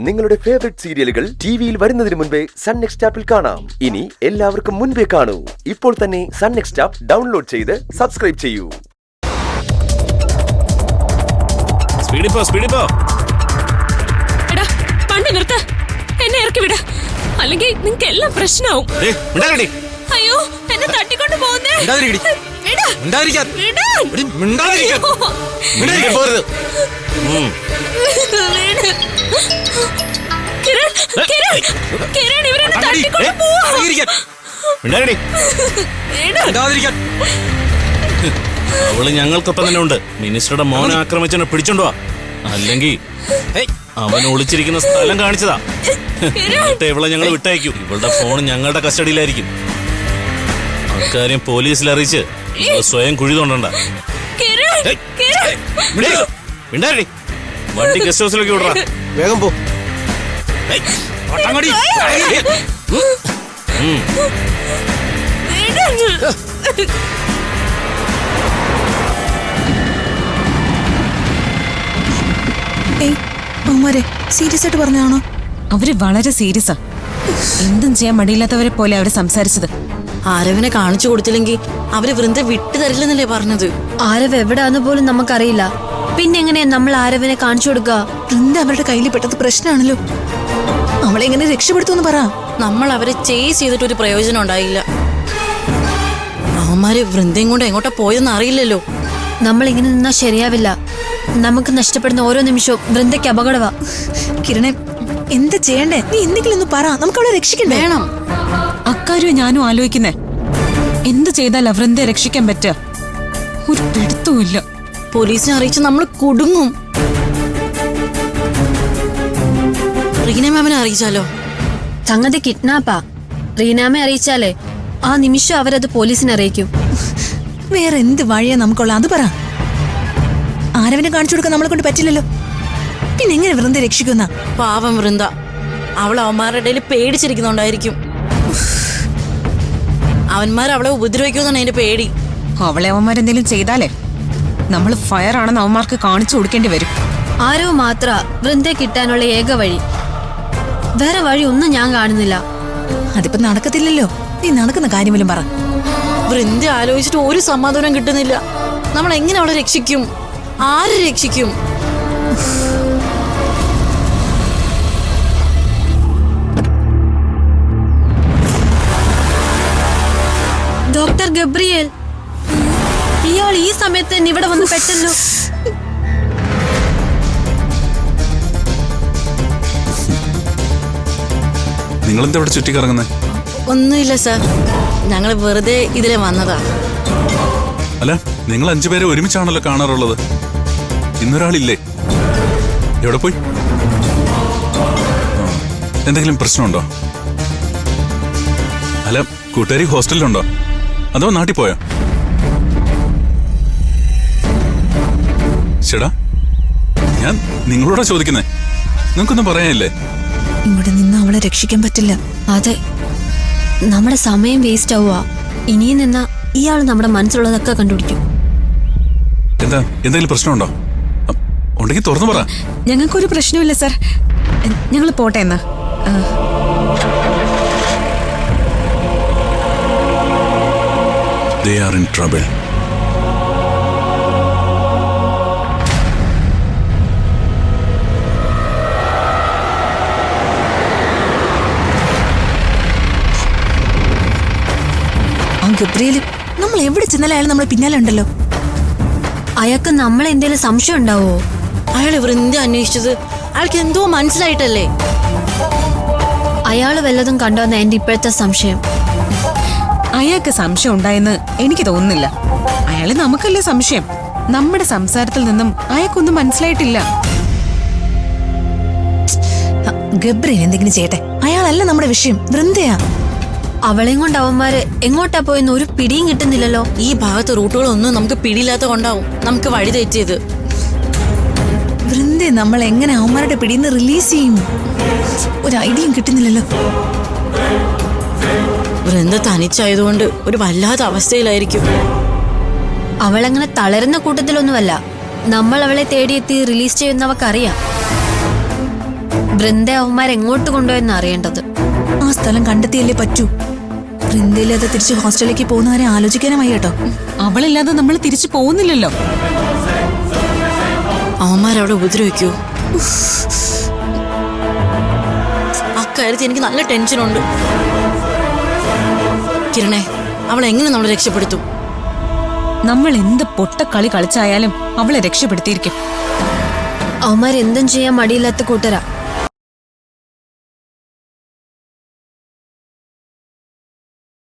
നിങ്ങളുടെ ഫേവറേറ്റ് സീരിയലുകൾ ടിവിയിൽ വരുന്നതിന് മുൻപേ സൺ നെക്സ്റ്റ് ആപ്പിൽ കാണാം. ഇനി എല്ലാവർക്കും മുൻപേ കാണൂ. ഇപ്പോൾ തന്നെ സൺ നെക്സ്റ്റ് ആപ്പ് ഡൗൺലോഡ് ചെയ്ത് സബ്സ്ക്രൈബ് ചെയ്യൂ. എന്നെ ഇറക്കി വിട, അല്ലെങ്കിൽ നിങ്ങൾക്ക് എല്ലാം പ്രശ്നമാവും. അയ്യോ, എന്നെ തട്ടിക്കൊണ്ട് പോകുന്നേ. അവള് ഞങ്ങൾക്കൊപ്പം തന്നെ ഉണ്ട്. മിനിസ്റ്ററുടെ മോനെ ആക്രമിച്ചെന്നെ പിടിച്ചോണ്ടുവാ, അല്ലെങ്കിൽ അവൻ ഒളിച്ചിരിക്കുന്ന സ്ഥലം കാണിച്ചതാ. ഇവളെ ഞങ്ങൾ വിട്ടയക്കും. ഇവളുടെ ഫോൺ ഞങ്ങളുടെ കസ്റ്റഡിയിലായിരിക്കും. അക്കാര്യം പോലീസിൽ അറിയിച്ച് സ്വയം കുഴി തോണ്ടണ്ട. വണ്ടി ഗസ്റ്റ് ഹൗസിലേക്ക് വിടറാ. വേഗം പോ. സീരിയസ് ആയിട്ട് പറഞ്ഞാണോ? അവര് വളരെ സീരിയസാ. എന്തും ചെയ്യാൻ മടിയില്ലാത്തവരെ പോലെ അവര് സംസാരിച്ചത്. ആരവിനെ കാണിച്ചു കൊടുത്തില്ലെങ്കിൽ അവര് വൃന്ദ വിട്ടു തരില്ലെന്നല്ലേ പറഞ്ഞത്. ആരവ് എവിടാന്ന് പോലും നമുക്കറിയില്ല. പിന്നെ എങ്ങനെയാ നമ്മൾ ആരവിനെ കാണിച്ചു കൊടുക്കുക? വൃന്ദ അവരുടെ കയ്യിൽ പെട്ടത് പ്രശ്നമാണല്ലോ. അവളെ എങ്ങനെ രക്ഷപ്പെടുത്തുമെന്ന് പറ. നമ്മൾ അവരെ ചേസ് ചെയ്തിട്ട് ഒരു പ്രയോജനം ഉണ്ടായില്ല. അവന്മാര് വൃന്ദയും കൊണ്ട് എങ്ങോട്ടാ പോയെന്ന് അറിയില്ലല്ലോ. നമ്മൾ ഇങ്ങനെ നിന്നാ ശരിയാവില്ല. നമുക്ക് നഷ്ടപ്പെടുന്ന ഓരോ നിമിഷവും വൃന്ദയ്ക്ക് അപകടവാ. കിരണേ, എന്താ ചെയ്യണ്ടേ? നീ എന്തെങ്കിലും ഒന്ന് പറ, നമുക്ക് അവളെ രക്ഷിക്കണ്ടേ? വേണം. അക്കാര്യം ഞാനും ആലോചിക്കുന്നേ. എന്ത് ചെയ്താൽ വൃന്ദയെ രക്ഷിക്കാൻ പറ്റുക? ഒരു പിടുത്തവുമില്ല. പോലീസിനെ അറിയിച്ച് നമ്മൾ കുടുങ്ങും. റീന മാമിനെ അറിയിച്ചാലോ? സംഗതി കിഡ്നാപ്പാ. റീനാമെ അറിയിച്ചാലേ ആ നിമിഷം അവരത് പോലീസിനെ അറിയിക്കും. വേറെ എന്ത് വഴിയാ നമുക്കുള്ള? അത് പറ. ആരവിനെ കാണിച്ചു കൊടുക്കാൻ നമ്മളെ കൊണ്ട് പറ്റില്ലല്ലോ. പിന്നെ എങ്ങനെ വൃന്ദയെ രക്ഷിക്കുന്ന? പാവം വൃന്ദ, അവൾ അവന്മാരുടെ ഇടയിൽ പേടിച്ചിരിക്കുന്നുണ്ടായിരിക്കും. അവന്മാർ അവളെ ഉപദ്രവിക്കുമെന്നാണ് അതിന്റെ പേടി. അവളെ അവന്മാരെന്തെങ്കിലും ചെയ്താലേ നമ്മൾ ഫയർ ആണെന്ന് അവന്മാർക്ക് കാണിച്ചു കൊടുക്കേണ്ടി വരും. ആരോ മാത്ര വൃന്ദയെ കിട്ടാനുള്ള ഏക വഴി. വേറെ വഴി ഒന്നും ഞാൻ കാണുന്നില്ല. അതിപ്പോ നടക്കത്തില്ലല്ലോ. നീ നടക്കുന്ന കാര്യമെങ്കിലും പറ. വൃന്ദ ആലോചിച്ചിട്ട് ഒരു സമാധാനം കിട്ടുന്നില്ല. നമ്മൾ എങ്ങനെ അവളെ രക്ഷിക്കും? ആര് രക്ഷിക്കും? ഡോക്ടർ ഗബ്രിയേൽ, ഇയാൾ ഈ സമയത്ത് തന്നെ ഇവിടെ വന്ന് പെട്ടല്ലോ. നിങ്ങളെന്താ ഇവിടെ ചുറ്റിക്കറങ്ങുന്നേ? ഒന്നുമില്ല സാർ, ഞങ്ങൾ വെറുതെ ഇതിലെ വന്നതാ. അല്ല, നിങ്ങൾ 5 പേരെ ഒരുമിച്ചാണല്ലോ കാണാറുള്ളത്. ഇന്നൊരാളില്ലേ? എവിടെ പോയി? എന്തെങ്കിലും പ്രശ്നമുണ്ടോ? അല്ല, കൂട്ടുകാരി ഹോസ്റ്റലിലുണ്ടോ അതോ നാട്ടിൽ പോയോ? ചേടാ, ഞാൻ നിങ്ങളോടാ ചോദിക്കുന്നേ. നിങ്ങൾക്കൊന്നും പറയാനില്ലേ? ഇവിടെ നിന്ന് അവളെ രക്ഷിക്കാൻ പറ്റില്ല. അതെ, നമ്മുടെ സമയം വേസ്റ്റ് ആവുക. ഇനിയും നിന്ന ഇയാൾ നമ്മുടെ മനസ്സിലുള്ളതൊക്കെ കണ്ടുപിടിക്കും. എന്താ, എന്തെങ്കിലും പ്രശ്നമുണ്ടോ? ഉണ്ടെങ്കിൽ തുറന്നു പറ. ഞങ്ങൾക്കൊരു പ്രശ്നമില്ല സർ, ഞങ്ങൾ പോട്ടെ എന്നാ. They are in trouble. Gabriel, നമ്മൾ എവിടെ ചെന്നാലും അയാൾ നമ്മളെ പിന്നാലെ ഉണ്ടല്ലോ. അയാൾക്ക് നമ്മളെ എന്തെങ്കിലും സംശയം ഉണ്ടാവോ? അയാൾ വൃന്ദ അന്വേഷിച്ചത് അയാൾക്ക് എന്തോ മനസ്സിലായിട്ടല്ലേ? അയാള് വല്ലതും കണ്ടോന്ന എന്റെ ഇപ്പോഴത്തെ സംശയം. അയാൾക്ക് സംശയം ഉണ്ടായെന്ന് എനിക്ക് തോന്നുന്നില്ല. അയാള് നമുക്കല്ലേ സംശയം. നമ്മുടെ സംസാരത്തിൽ നിന്നും അയാൾക്കൊന്നും മനസ്സിലായിട്ടില്ല. ഗബ്രിയേൽ എന്തെങ്കിലും ചെയ്യട്ടെ. അയാളല്ല നമ്മുടെ വിഷയം, വൃന്ദയാ. അവളെയും കൊണ്ട് അവന്മാര് എങ്ങോട്ടാ പോയെന്ന് ഒരു പിടിയും കിട്ടുന്നില്ലല്ലോ. ഈ ഭാഗത്തെ റൂട്ടുകളൊന്നും നമുക്ക് പിടിയില്ലാത്ത കൊണ്ടാവും നമുക്ക് വഴി തെറ്റിയത്. വൃന്ദയെ നമ്മൾ എങ്ങനെ അവന്മാരുടെ പിടിയിൽ റിലീസ് ചെയ്യും? ഒരു ഐഡിയയും കിട്ടുന്നില്ലല്ലോ. വൃന്ദ തനിച്ചായതുകൊണ്ട് ഒരു വല്ലാത്ത അവസ്ഥയിലായിരിക്കും. അവളങ്ങനെ തളരുന്ന കൂട്ടത്തിലൊന്നുമല്ല. നമ്മൾ അവളെ തേടിയെത്തി റിലീസ് ചെയ്യുന്നവർക്കറിയാം. വൃന്ദ അവന്മാർ എങ്ങോട്ട് കൊണ്ടുപോയെന്ന് അറിയേണ്ടത്. ആ സ്ഥലം കണ്ടെത്തിയല്ലേ പറ്റൂ. വൃന്ദയില്ലാതെ തിരിച്ച് ഹോസ്റ്റലിലേക്ക് പോകുന്നവരെ ആലോചിക്കാനും വയ്യ കേട്ടോ. അവളില്ലാതെ നമ്മൾ തിരിച്ചു പോകുന്നില്ലല്ലോ. അവന്മാരവിടെ ഉപദ്രവിക്കൂ. അക്കാര്യത്തിൽ എനിക്ക് നല്ല ടെൻഷനുണ്ട്. കിരണേ, അവളെ എങ്ങനെ നമ്മൾ രക്ഷപ്പെടുത്തും? നമ്മൾ എന്ത് പൊട്ടക്കളി കളിച്ചായാലും അവളെ രക്ഷപ്പെടുത്തിയിരിക്കും. അവന്മാരെന്തും ചെയ്യാൻ മടിയില്ലാത്ത കൂട്ടരാ.